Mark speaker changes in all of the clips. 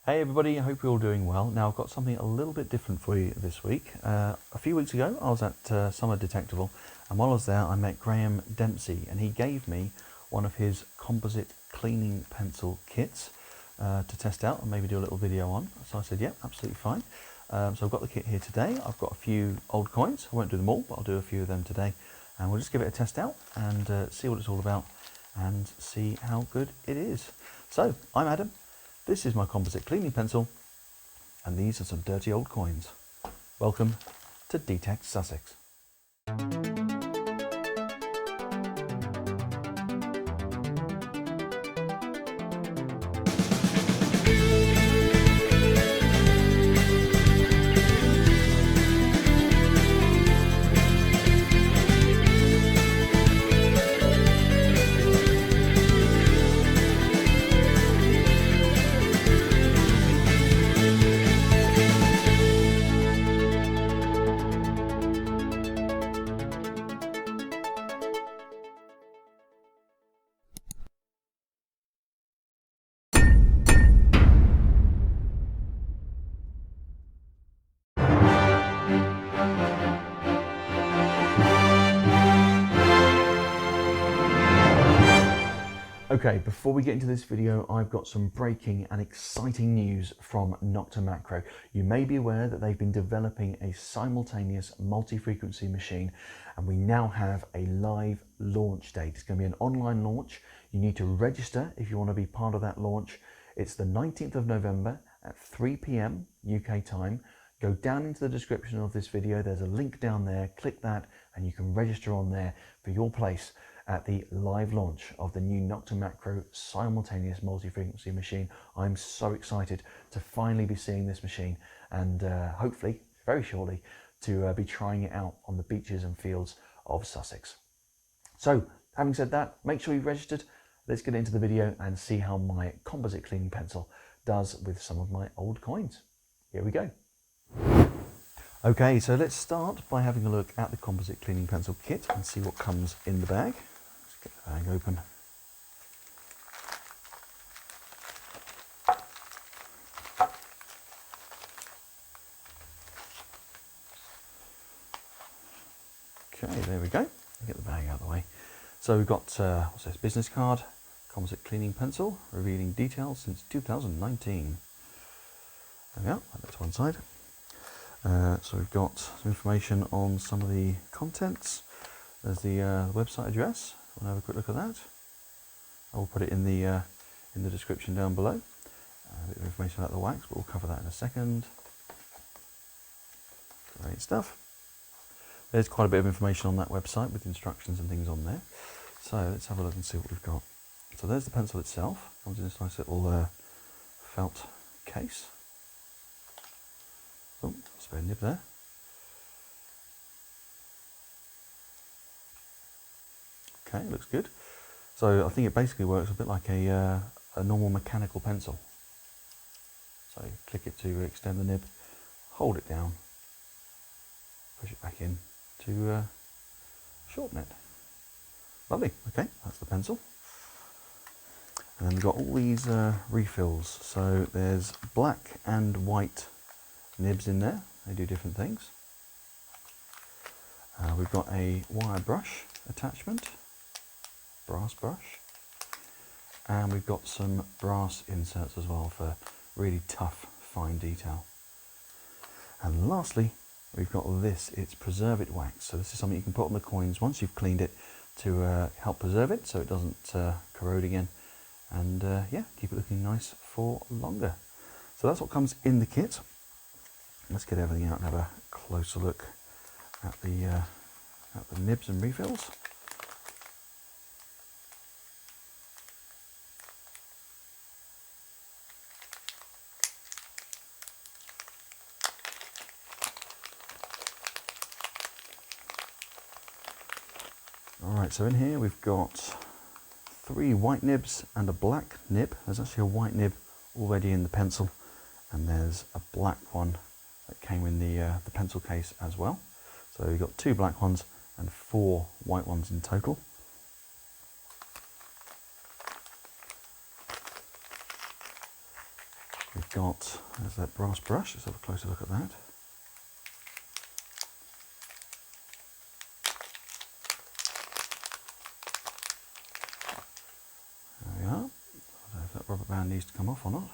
Speaker 1: Hey everybody, I hope you're all doing well. Now I've got something a little bit different for you this week. A few weeks ago I was at Summer Detectable, and while I was there I met Graham Dempsey, and he gave me one of his composite cleaning pencil kits to test out and maybe do a little video on. So I said, yeah, absolutely fine. So I've got the kit here today. I've got a few old coins. I won't do them all, but I'll do a few of them today. And we'll just give it a test out and see what it's all about and see how good it is. So, I'm Adam. This is my composite cleaning pencil, and these are some dirty old coins. Welcome to D-Tekt Sussex. Okay, before we get into this video, I've got some breaking and exciting news from Nokta Makro. You may be aware that they've been developing a simultaneous multi-frequency machine, and we now have a live launch date. It's going to be an online launch. You need to register if you want to be part of that launch. It's the 19th of November at 3 p.m. UK time. Go down into the description of this video. There's a link down there. Click that and you can register on there for your place at the live launch of the new Nokta Makro Simultaneous Multi-Frequency machine. I'm so excited to finally be seeing this machine and hopefully, very shortly, to be trying it out on the beaches and fields of Sussex. So, having said that, make sure you've registered. Let's get into the video and see how my composite cleaning pencil does with some of my old coins. Here we go. Okay, so let's start by having a look at the composite cleaning pencil kit and see what comes in the bag. Let's get the bag open. Okay, there we go. Get the bag out of the way. So we've got what's this? Business card, composite cleaning pencil, revealing details since 2019. There we are. Put that to one side. So we've got some information on some of the contents. There's the website address. We'll have a quick look at that. I will put it in the description down below. A bit of information about the wax, but we'll cover that in a second. Great stuff. There's quite a bit of information on that website with instructions and things on there. So let's have a look and see what we've got. So there's the pencil itself. Comes in this nice little felt case. Oh, spare nib there. Okay, looks good. So I think it basically works a bit like a normal mechanical pencil. So you click it to extend the nib, hold it down, push it back in to shorten it. Lovely. Okay, that's the pencil. And then we've got all these refills. So there's black and white nibs in there. They do different things. We've got a wire brush attachment, brass brush, and we've got some brass inserts as well for really tough fine detail. And lastly, we've got this. It's preserve it wax. So this is something you can put on the coins once you've cleaned it to help preserve it so it doesn't corrode again, and yeah, keep it looking nice for longer. So that's what comes in the kit. Let's get everything out and have a closer look at the nibs and refills. Alright, so in here we've got 3 white nibs and a black nib. There's actually a white nib already in the pencil, and there's a black one that came in the pencil case as well. So we've got 2 black ones and 4 white ones in total. We've got, there's that brass brush, let's have a closer look at that. There we are. I don't know if that rubber band needs to come off or not.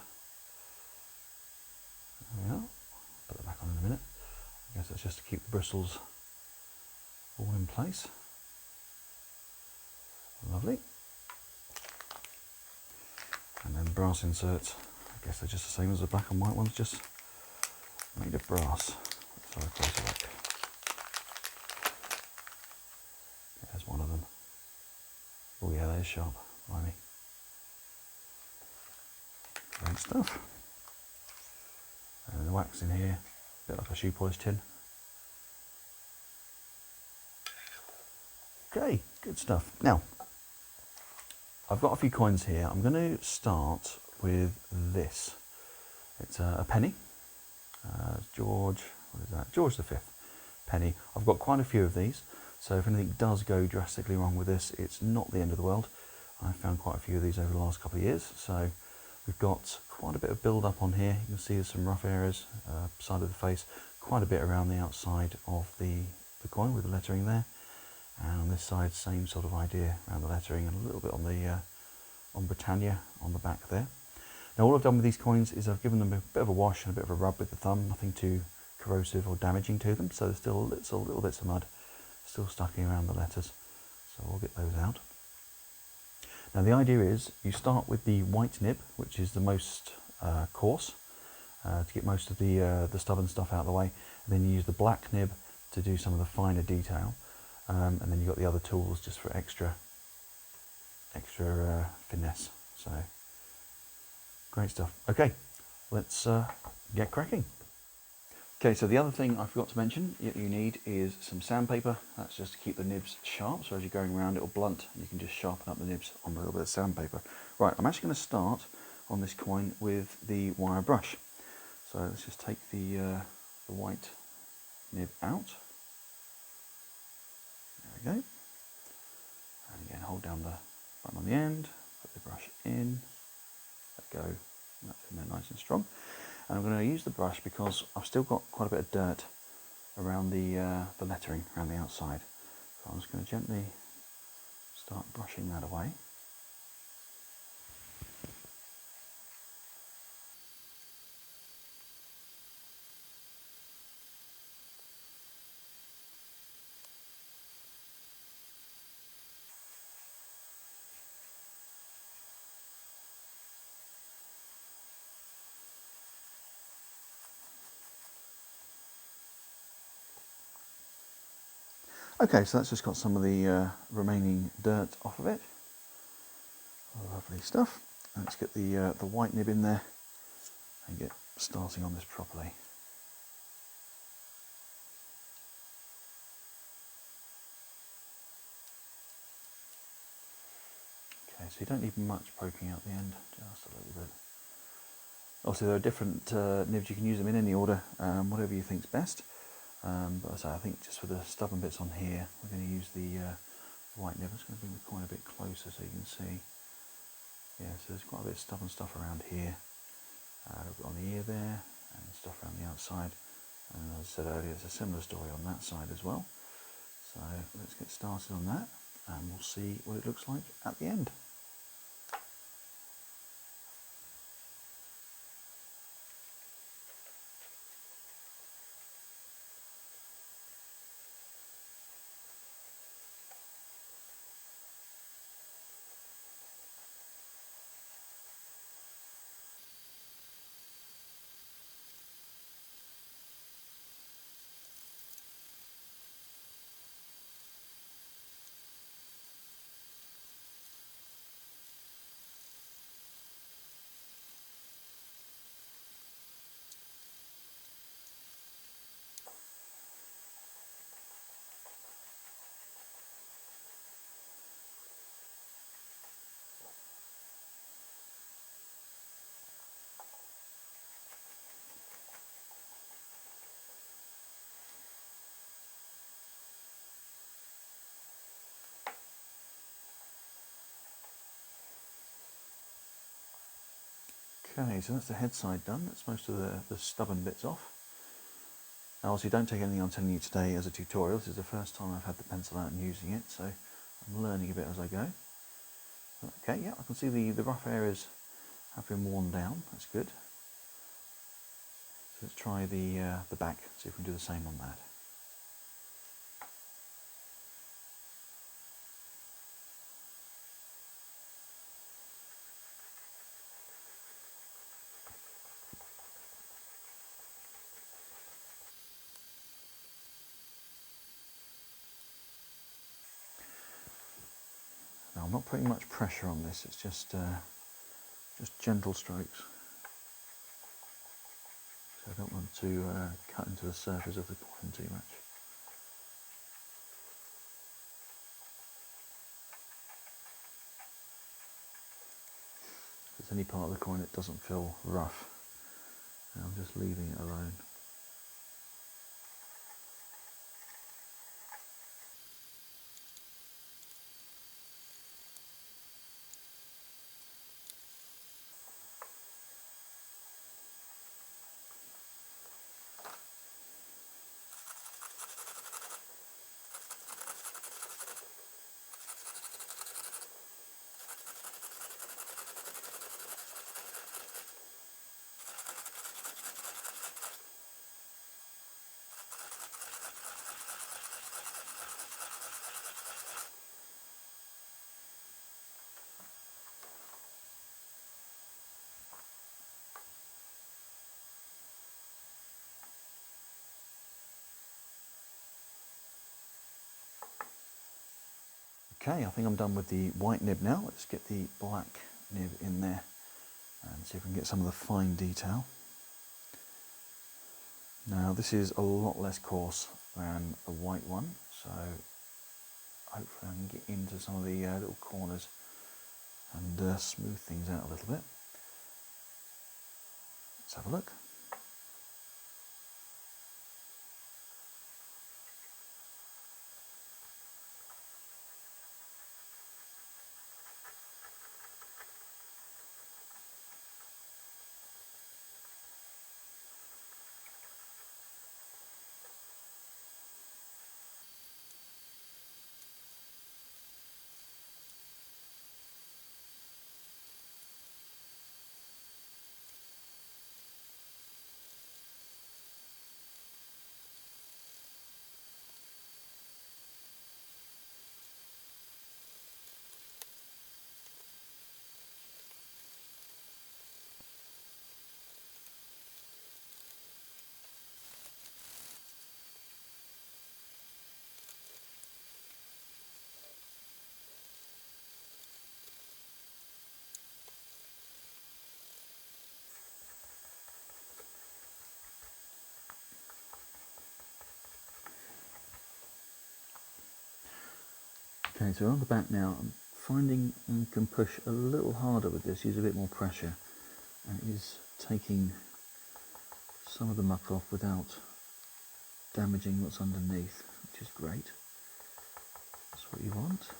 Speaker 1: There we are. Put that back on in a minute. I guess that's just to keep the bristles all in place. Lovely. And then brass inserts, I guess they're just the same as the black and white ones, just made of brass. Let's have a closer look. There's one of them. Oh yeah, that is sharp. Blimey. Great stuff. And the wax in here, a bit like a shoe polish tin. Okay, good stuff. Now, I've got a few coins here. I'm going to start with this. It's a penny. George, what is that? George V penny. I've got quite a few of these, so if anything does go drastically wrong with this, it's not the end of the world. I've found quite a few of these over the last couple of years, so we've got quite a bit of build up on here. You can see there's some rough areas, side of the face, quite a bit around the outside of the coin with the lettering there. And on this side, same sort of idea around the lettering, and a little bit on the on Britannia on the back there. Now all I've done with these coins is I've given them a bit of a wash and a bit of a rub with the thumb, nothing too corrosive or damaging to them, so there's still little bits of mud still stuck around the letters, so we'll get those out. Now the idea is you start with the white nib, which is the most coarse, to get most of the stubborn stuff out of the way, and then you use the black nib to do some of the finer detail. And then you've got the other tools just for extra finesse. So great stuff. Okay, let's get cracking. Okay, so the other thing I forgot to mention you need is some sandpaper. That's just to keep the nibs sharp, so as you're going around it'll blunt and you can just sharpen up the nibs on a little bit of sandpaper. Right, I'm actually going to start on this coin with the wire brush. So let's just take the white nib out. There we go. And again, hold down the button on the end, put the brush in, let go, and that's in there nice and strong. And I'm going to use the brush because I've still got quite a bit of dirt around the lettering around the outside. So I'm just going to gently start brushing that away. Okay, so that's just got some of the remaining dirt off of it. Lovely stuff. Let's get the white nib in there and get starting on this properly. Okay, so you don't need much poking out the end, just a little bit. Obviously there are different nibs, you can use them in any order, whatever you think's best. But as I say, I think just for the stubborn bits on here, we're going to use the white nib. I'm just going to bring the coin a bit closer so you can see. Yeah, so there's quite a bit of stubborn stuff around here, a little bit on the ear there, and stuff around the outside. And as I said earlier, it's a similar story on that side as well. So let's get started on that, and we'll see what it looks like at the end. Okay, so that's the head side done. That's most of the stubborn bits off. Now obviously don't take anything I'm telling you today as a tutorial. This is the first time I've had the pencil out and using it, so I'm learning a bit as I go. Okay, yeah, I can see the rough areas have been worn down. That's good. So let's try the back, see if we can do the same on that. Now I'm not putting much pressure on this, it's just gentle strokes. So I don't want to cut into the surface of the coin too much. If there's any part of the coin that doesn't feel rough, I'm just leaving it alone. Okay, I think I'm done with the white nib now. Let's get the black nib in there and see if we can get some of the fine detail. Now this is a lot less coarse than the white one, so hopefully I can get into some of the little corners and smooth things out a little bit. Let's have a look. Okay, so on the back now, I'm finding I can push a little harder with this, use a bit more pressure, and it is taking some of the muck off without damaging what's underneath, which is great. That's what you want.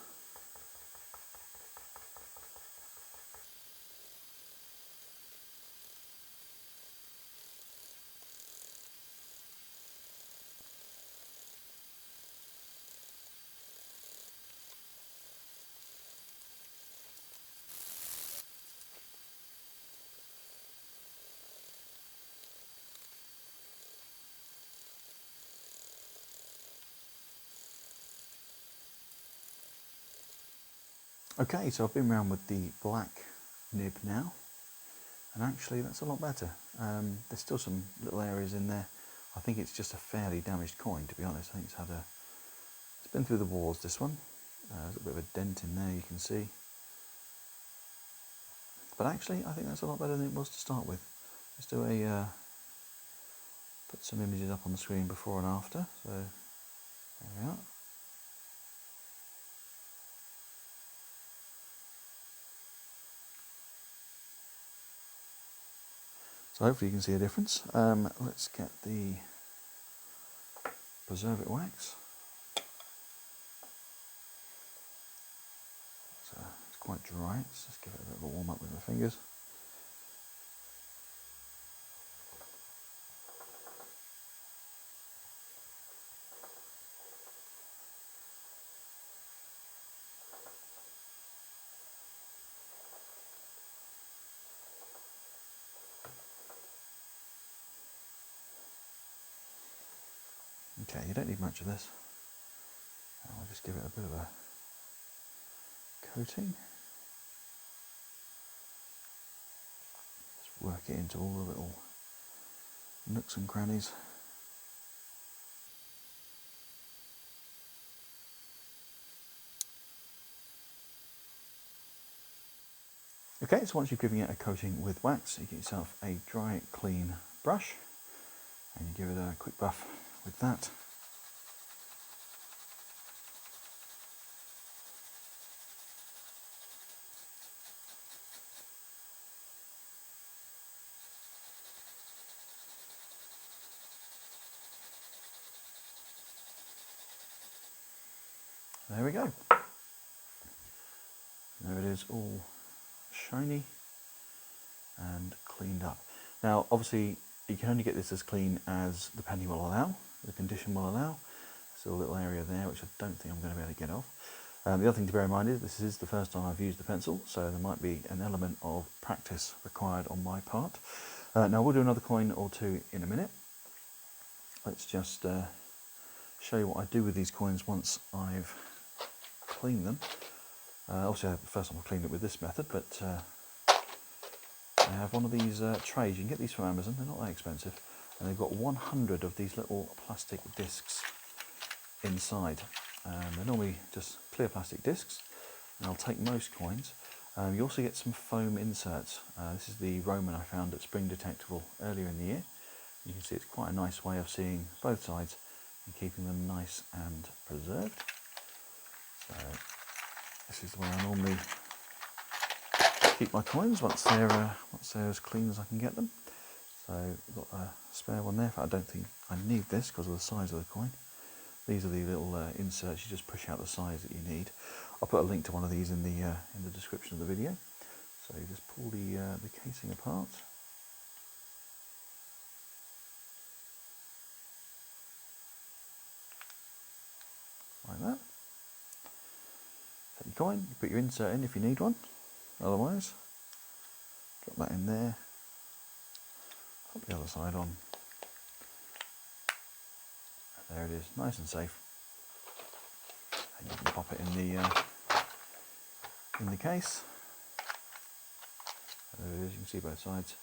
Speaker 1: Okay, so I've been around with the black nib now, and actually that's a lot better. There's still some little areas in there. I think it's just a fairly damaged coin, to be honest. I think it's been through the wars, this one. There's a bit of a dent in there, you can see. But actually, I think that's a lot better than it was to start with. Let's do put some images up on the screen before and after. So there we are. So hopefully you can see a difference. Let's get the preserve it wax. So it's quite dry. Let's just give it a bit of a warm up with my fingers. Okay, you don't need much of this. I'll just give it a bit of a coating. Just work it into all the little nooks and crannies. Okay, so once you've given it a coating with wax, you get yourself a dry, clean brush, and you give it a quick buff with that. There we go. There it is, all shiny and cleaned up. Now, obviously, you can only get this as clean as the penny will allow, the condition will allow. Still a little area there, which I don't think I'm going to be able to get off. The other thing to bear in mind is this is the first time I've used the pencil, so there might be an element of practice required on my part. Now, we'll do another coin or two in a minute. Let's just show you what I do with these coins once I've cleaned them. Obviously, the first time I cleaned it with this method, but I have one of these trays. You can get these from Amazon, they're not that expensive, and they've got 100 of these little plastic discs inside. They're normally just clear plastic discs, and I'll take most coins. You also get some foam inserts. This is the Roman I found at Spring Detectable earlier in the year. You can see it's quite a nice way of seeing both sides and keeping them nice and preserved. So this is the way I normally keep my coins once they're as clean as I can get them. So I've got a spare one there. In fact, I don't think I need this because of the size of the coin. These are the little inserts. You just push out the size that you need. I'll put a link to one of these in the description of the video. So you just pull the casing apart. Like that. Take your coin, you put your insert in if you need one. Otherwise, drop that in there. Pop the other side on. And there it is, nice and safe. And you can pop it in the case. There it is, you can see both sides.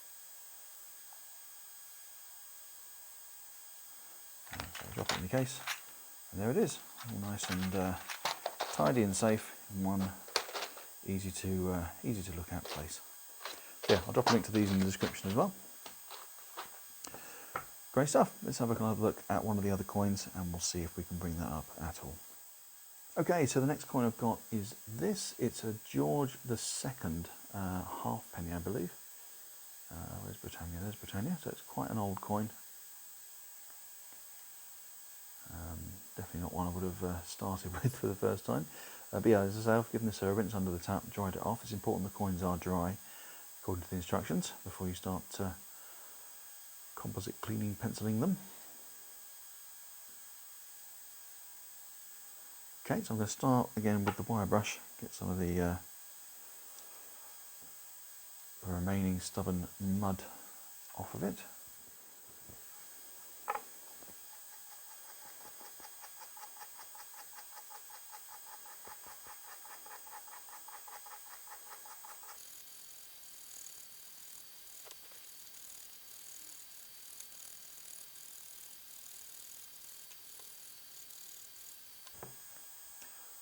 Speaker 1: And so drop it in the case, and there it is, all nice and tidy and safe in one easy to look at place. Yeah, I'll drop a link to these in the description as well. Great stuff. Let's have another look at one of the other coins and we'll see if we can bring that up at all. Okay, so the next coin I've got is this. It's a George II halfpenny, I believe. Where's Britannia? There's Britannia. So it's quite an old coin. Definitely not one I would have started with for the first time. But yeah, as I say, I've given this a rinse under the tap, dried it off. It's important the coins are dry, according to the instructions, before you start composite cleaning penciling them. Okay, so I'm going to start again with the wire brush, get some of the remaining stubborn mud off of it.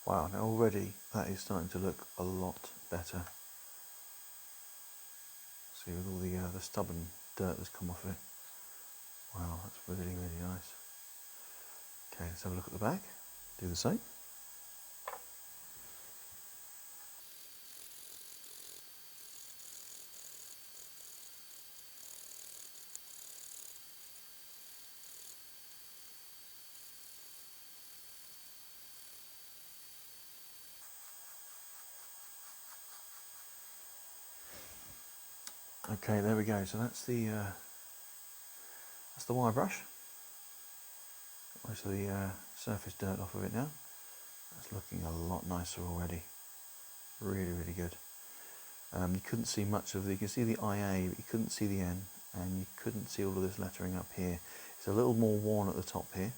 Speaker 1: Wow, now already that is starting to look a lot better. See, with all the stubborn dirt that's come off it. Wow, that's really, really nice. Okay, let's have a look at the back. Do the same. Okay, there we go. So that's the wire brush. Got most of the surface dirt off of it now. That's looking a lot nicer already. Really, really good. You couldn't see much of you can see the IA, but you couldn't see the N, and you couldn't see all of this lettering up here. It's a little more worn at the top here,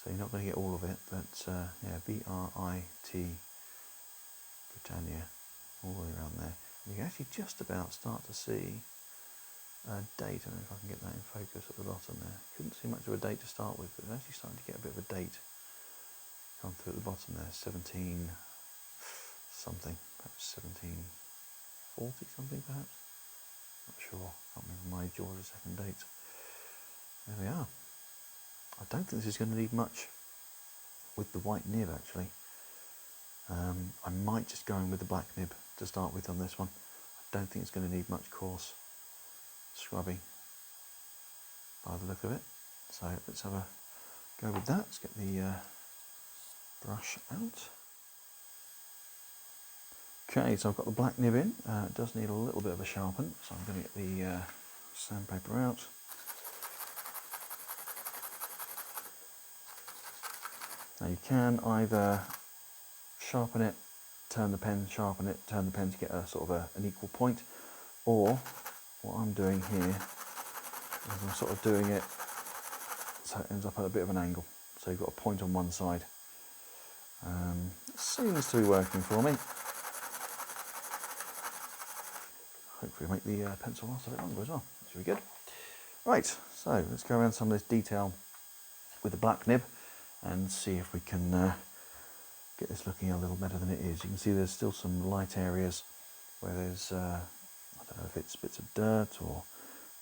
Speaker 1: So you're not going to get all of it, but yeah, B-R-I-T, Britannia, all the way around there. You can actually just about start to see a date. I don't know if I can get that in focus at the bottom there. Couldn't see much of a date to start with, but it's actually starting to get a bit of a date come through at the bottom there. 17 something, perhaps 1740 something perhaps. Not sure, can't remember my Georgia second date. There we are. I don't think this is going to need much with the white nib actually. I might just go in with the black nib to start with on this one. I don't think it's going to need much coarse scrubbing by the look of it. So let's have a go with that. Let's get the brush out. Okay, so I've got the black nib in. It does need a little bit of a sharpen, so I'm going to get the sandpaper out. Now you can either sharpen it, turn the pen, sharpen it, turn the pen to get a sort of an equal point, or what I'm doing here is I'm sort of doing it so it ends up at a bit of an angle. So you've got a point on one side. Seems to be working for me. Hopefully make the pencil last a bit longer as well. That should be good. Right, so let's go around some of this detail with the black nib and see if we can get this looking a little better than it is. You can see there's still some light areas where there's, I don't know if it's bits of dirt or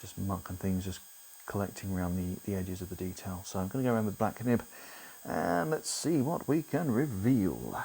Speaker 1: just muck and things just collecting around the edges of the detail. So I'm going to go around with the black nib and let's see what we can reveal.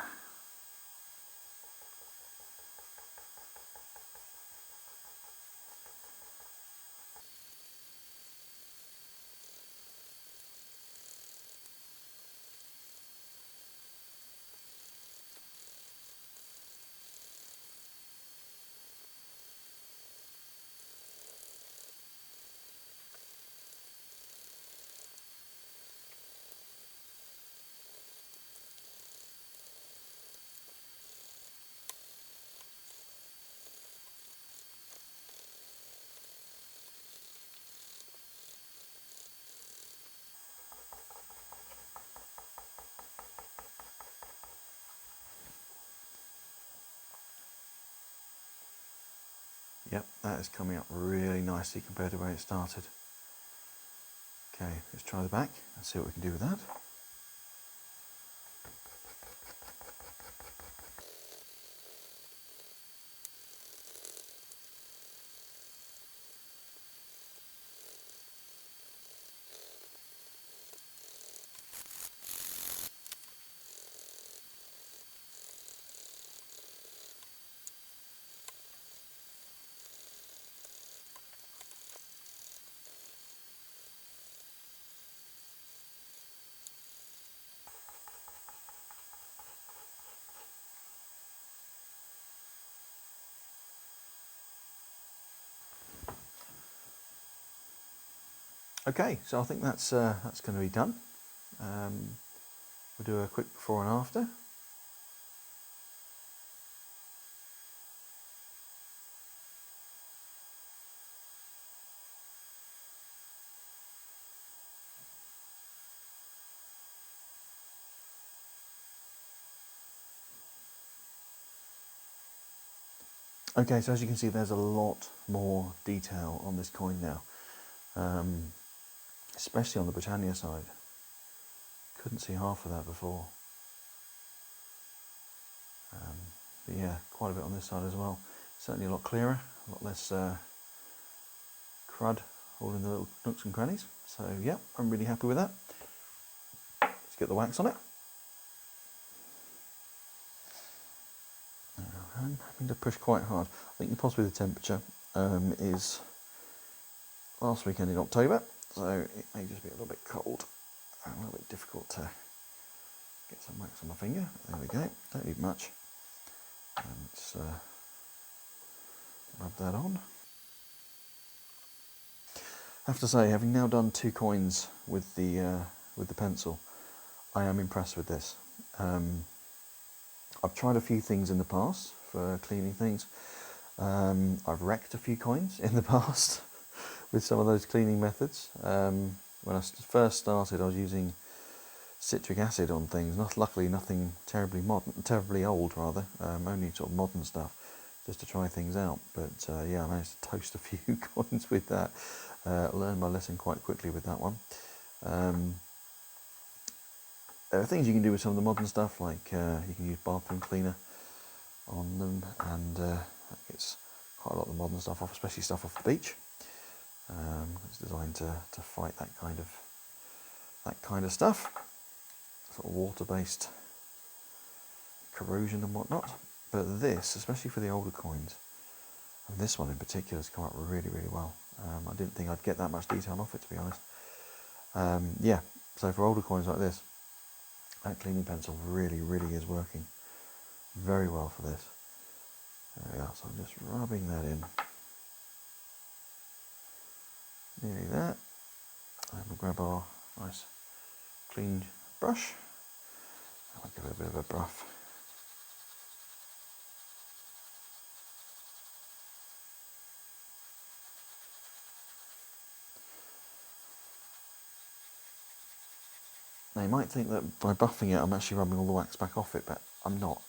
Speaker 1: Yep, that is coming up really nicely compared to where it started. Okay, let's try the back and see what we can do with that. Okay, so I think that's going to be done. We'll do a quick before and after. Okay, so as you can see, there's a lot more detail on this coin now, especially on the Britannia side. Couldn't see half of that before. But yeah, quite a bit on this side as well. Certainly a lot clearer, a lot less crud all in the little nooks and crannies. So yeah, I'm really happy with that. Let's get the wax on it. I'm having to push quite hard. I think possibly the temperature is last weekend in October, so it may just be a little bit cold and a little bit difficult to get some wax on my finger. There we go, don't need much. Let's rub that on. I have to say, having now done 2 coins with the pencil, I am impressed with this. I've tried a few things in the past for cleaning things. I've wrecked a few coins in the past with some of those cleaning methods. When I first started, I was using citric acid on things. Luckily nothing terribly modern, terribly old rather, only sort of modern stuff, just to try things out. But yeah, I managed to toast a few coins with that. Learned my lesson quite quickly with that one. There are things you can do with some of the modern stuff, like you can use bathroom cleaner on them, and that gets quite a lot of the modern stuff off, especially stuff off the beach. It's designed to fight that kind of stuff, sort of water-based corrosion and whatnot. But this, especially for the older coins, and this one in particular, has come out really, really well. I didn't think I'd get that much detail off it, to be honest. Yeah, so for older coins like this, that cleaning pencil really, really is working very well for this. There we are, so I'm just rubbing that in. Nearly there. And we'll grab our nice clean brush. I'll give it a bit of a brush. Now you might think that by buffing it I'm actually rubbing all the wax back off it, but I'm not.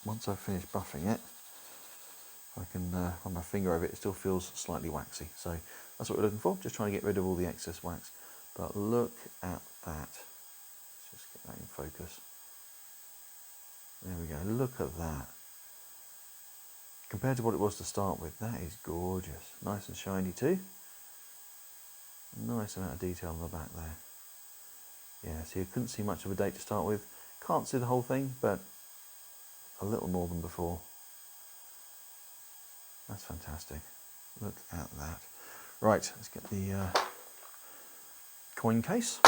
Speaker 1: Once I've finished buffing it, I can run my finger over it, it still feels slightly waxy. So that's what we're looking for, just trying to get rid of all the excess wax. But look at that. Let's just get that in focus. There we go, look at that. Compared to what it was to start with, that is gorgeous. Nice and shiny too. Nice amount of detail on the back there. Yeah, so you couldn't see much of a date to start with. Can't see the whole thing, but a little more than before. That's fantastic. Look at that. Right, let's get the coin case.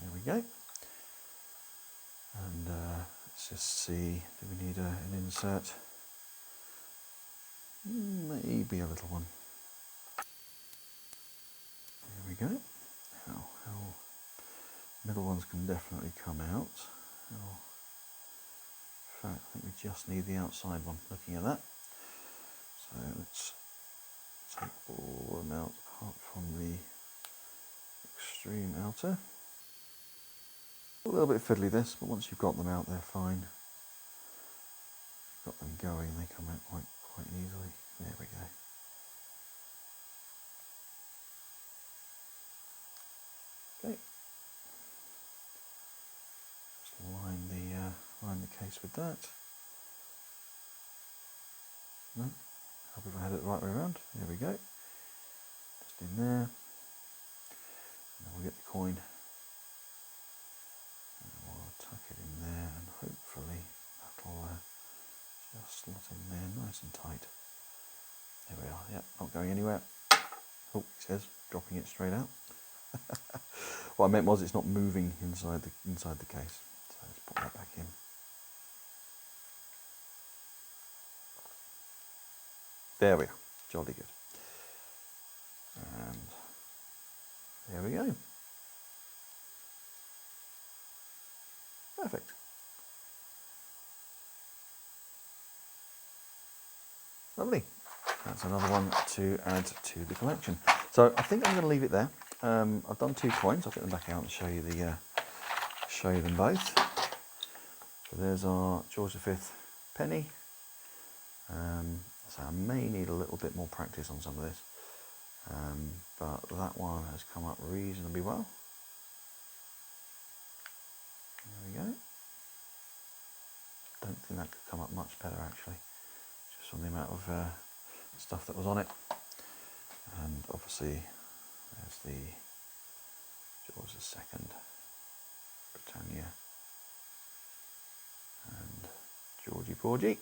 Speaker 1: There we go. And let's just see, do we need an insert? Maybe a little one. There we go. Now, middle ones can definitely come out. In fact, I think we just need the outside one, looking at that. So let's take all of them out apart from the extreme outer. A little bit fiddly this, but once you've got them out, they're fine. Got them going, they come out quite easily. There we go. Okay. Just line the case with that. No, hope if I had it the right way around. There we go. Just in there. And then we'll get the coin. And we'll tuck it in there, and hopefully that'll just slot in there nice and tight. There we are. Yep, not going anywhere. Oh, it says dropping it straight out. What I meant was it's not moving inside the case. So let's put that back in. There we are. Jolly good. And there we go. Perfect. Lovely. That's another one to add to the collection. So I think I'm going to leave it there. I've done 2 coins. I'll get them back out and show you them both. So there's our George V penny. So I may need a little bit more practice on some of this, but that one has come up reasonably well. There we go. Don't think that could come up much better actually, just from the amount of stuff that was on it. And obviously there's the George II, Britannia, and Georgie Porgy.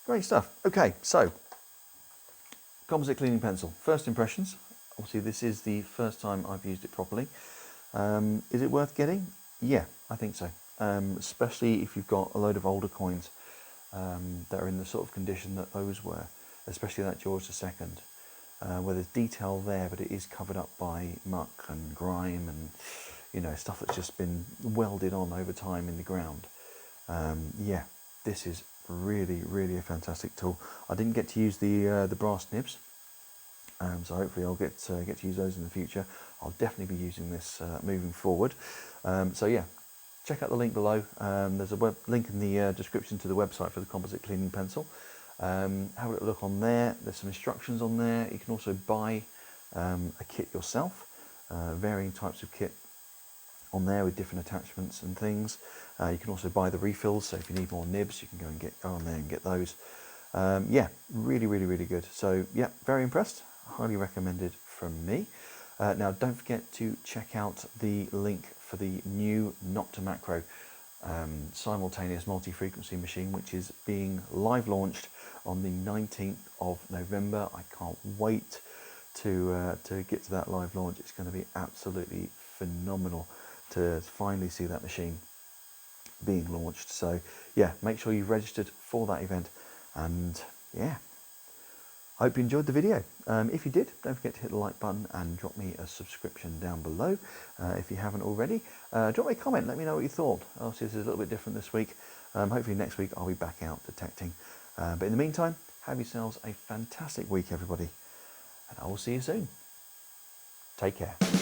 Speaker 1: Great stuff. Okay, so composite cleaning pencil. First impressions. Obviously this is the first time I've used it properly. Is it worth getting? Yeah, I think so. Especially if you've got a load of older coins that are in the sort of condition that those were, especially that George II. where there's detail there, but it is covered up by muck and grime and, you know, stuff that's just been welded on over time in the ground. Yeah, this is really a fantastic tool. I didn't get to use the brass nibs, so hopefully I'll get to use those in the future. I'll definitely be using this moving forward. So yeah, check out the link below. There's a link in the description to the website for the Composite Cleaning Pencil. Have a little look on there. There's some instructions on there. You can also buy a kit yourself, varying types of kit on there with different attachments and things. You can also buy the refills, so if you need more nibs, you can go on there and get those. Yeah, really good. So yeah, very impressed. Highly recommended from me. Now don't forget to check out the link for the new Nokta Makro Simultaneous Multi-Frequency machine, which is being live launched on the 19th of November. I can't wait to get to that live launch. It's going to be absolutely phenomenal to finally see that machine being launched. So yeah, make sure you've registered for that event, and yeah, I hope you enjoyed the video. If you did, don't forget to hit the like button and drop me a subscription down below if you haven't already. Drop me a comment, let me know what you thought. Obviously this is a little bit different this week. Hopefully next week I'll be back out detecting. But in the meantime, have yourselves a fantastic week, everybody, and I will see you soon. Take care.